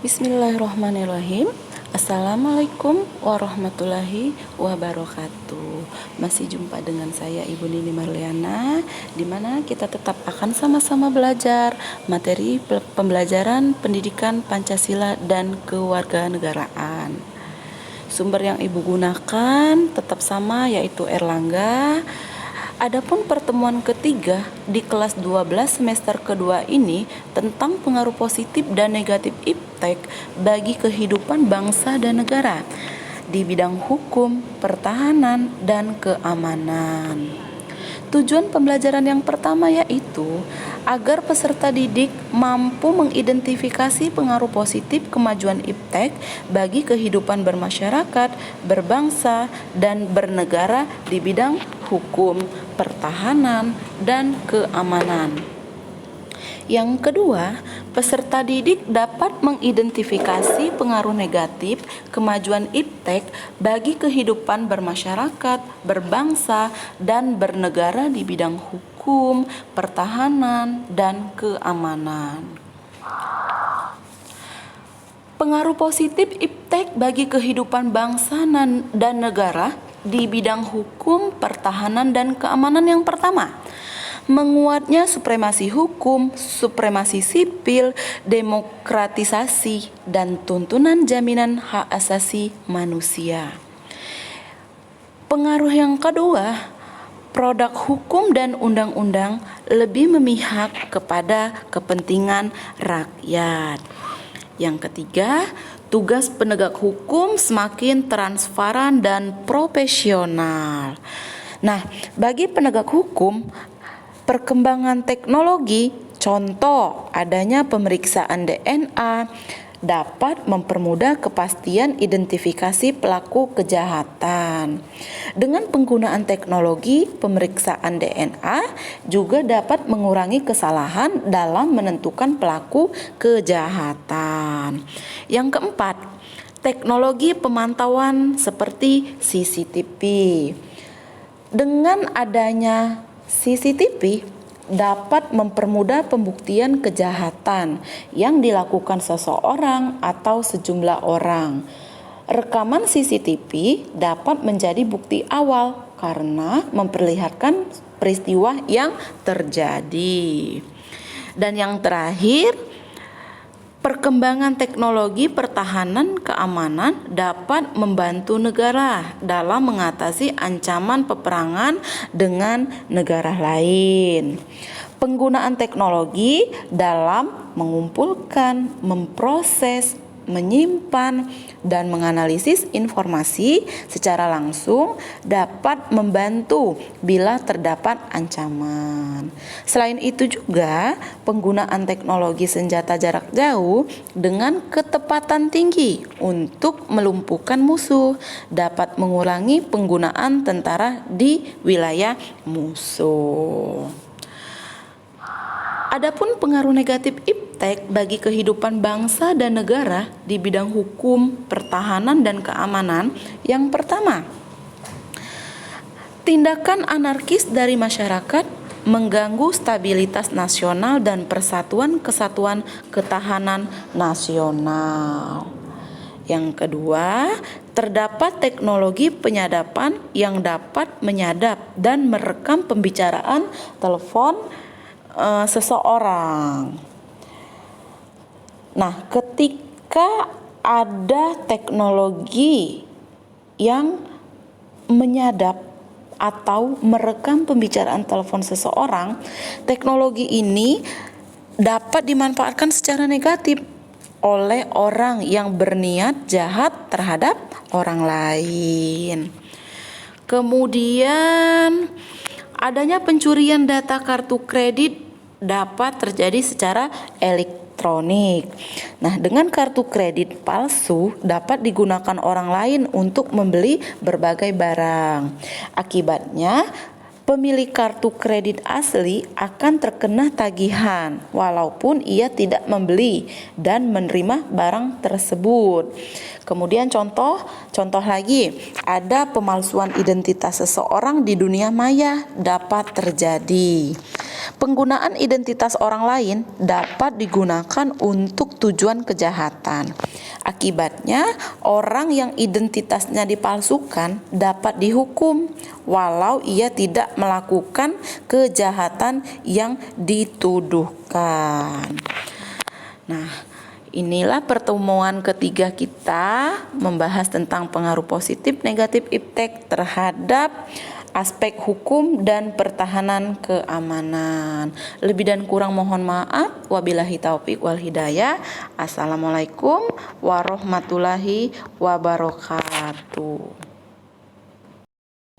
Bismillahirrahmanirrahim. Assalamualaikum warahmatullahi wabarakatuh. Masih jumpa dengan saya Ibu Nini Marliana, di mana kita tetap akan sama-sama belajar materi pembelajaran pendidikan Pancasila dan kewarganegaraan. Sumber yang Ibu gunakan tetap sama, yaitu Erlangga. Adapun pertemuan ketiga di kelas 12 semester kedua ini tentang pengaruh positif dan negatif iptek bagi kehidupan bangsa dan negara di bidang hukum, pertahanan, dan keamanan. Tujuan pembelajaran yang pertama yaitu agar peserta didik mampu mengidentifikasi pengaruh positif kemajuan iptek bagi kehidupan bermasyarakat, berbangsa, dan bernegara di bidang hukum, pertahanan, dan keamanan. Yang kedua, peserta didik dapat mengidentifikasi pengaruh negatif kemajuan iptek bagi kehidupan bermasyarakat, berbangsa, dan bernegara di bidang hukum, pertahanan, dan keamanan. Pengaruh positif iptek bagi kehidupan bangsa dan negara di bidang hukum, pertahanan, dan keamanan yang pertama, menguatnya supremasi hukum, supremasi sipil, demokratisasi, dan tuntunan jaminan hak asasi manusia. Pengaruh yang kedua, produk hukum dan undang-undang lebih memihak kepada kepentingan rakyat. Yang ketiga, tugas penegak hukum semakin transparan dan profesional. Nah, bagi penegak hukum, perkembangan teknologi, contoh adanya pemeriksaan DNA, dapat mempermudah kepastian identifikasi pelaku kejahatan. Dengan penggunaan teknologi pemeriksaan DNA juga dapat mengurangi kesalahan dalam menentukan pelaku kejahatan. Yang keempat, teknologi pemantauan seperti CCTV. Dengan adanya CCTV dapat mempermudah pembuktian kejahatan yang dilakukan seseorang atau sejumlah orang. Rekaman CCTV dapat menjadi bukti awal karena memperlihatkan peristiwa yang terjadi. Dan yang terakhir, perkembangan teknologi pertahanan keamanan dapat membantu negara dalam mengatasi ancaman peperangan dengan negara lain. Penggunaan teknologi dalam mengumpulkan, memproses, menyimpan, dan menganalisis informasi secara langsung dapat membantu bila terdapat ancaman. Selain itu juga, penggunaan teknologi senjata jarak jauh dengan ketepatan tinggi untuk melumpuhkan musuh dapat mengurangi penggunaan tentara di wilayah musuh. Adapun pengaruh negatif iptek bagi kehidupan bangsa dan negara di bidang hukum, pertahanan, dan keamanan. Yang pertama, tindakan anarkis dari masyarakat mengganggu stabilitas nasional dan persatuan kesatuan ketahanan nasional. Yang kedua, terdapat teknologi penyadapan yang dapat menyadap dan merekam pembicaraan telepon seseorang. Nah, ketika ada teknologi yang menyadap atau merekam pembicaraan telepon seseorang, teknologi ini dapat dimanfaatkan secara negatif oleh orang yang berniat jahat terhadap orang lain. Kemudian, adanya pencurian data kartu kredit dapat terjadi secara elektronik. Nah, dengan kartu kredit palsu dapat digunakan orang lain untuk membeli berbagai barang. Akibatnya, pemilik kartu kredit asli akan terkena tagihan walaupun ia tidak membeli dan menerima barang tersebut. Kemudian contoh lagi, ada pemalsuan identitas seseorang di dunia maya dapat terjadi. Penggunaan identitas orang lain dapat digunakan untuk tujuan kejahatan. Akibatnya, orang yang identitasnya dipalsukan dapat dihukum walau ia tidak melakukan kejahatan yang dituduhkan. Nah, inilah pertemuan ketiga kita membahas tentang pengaruh positif negatif iptek terhadap aspek hukum dan pertahanan keamanan. Lebih dan kurang mohon maaf. Wabillahi taufik wal hidayah. Assalamualaikum warahmatullahi wabarakatuh.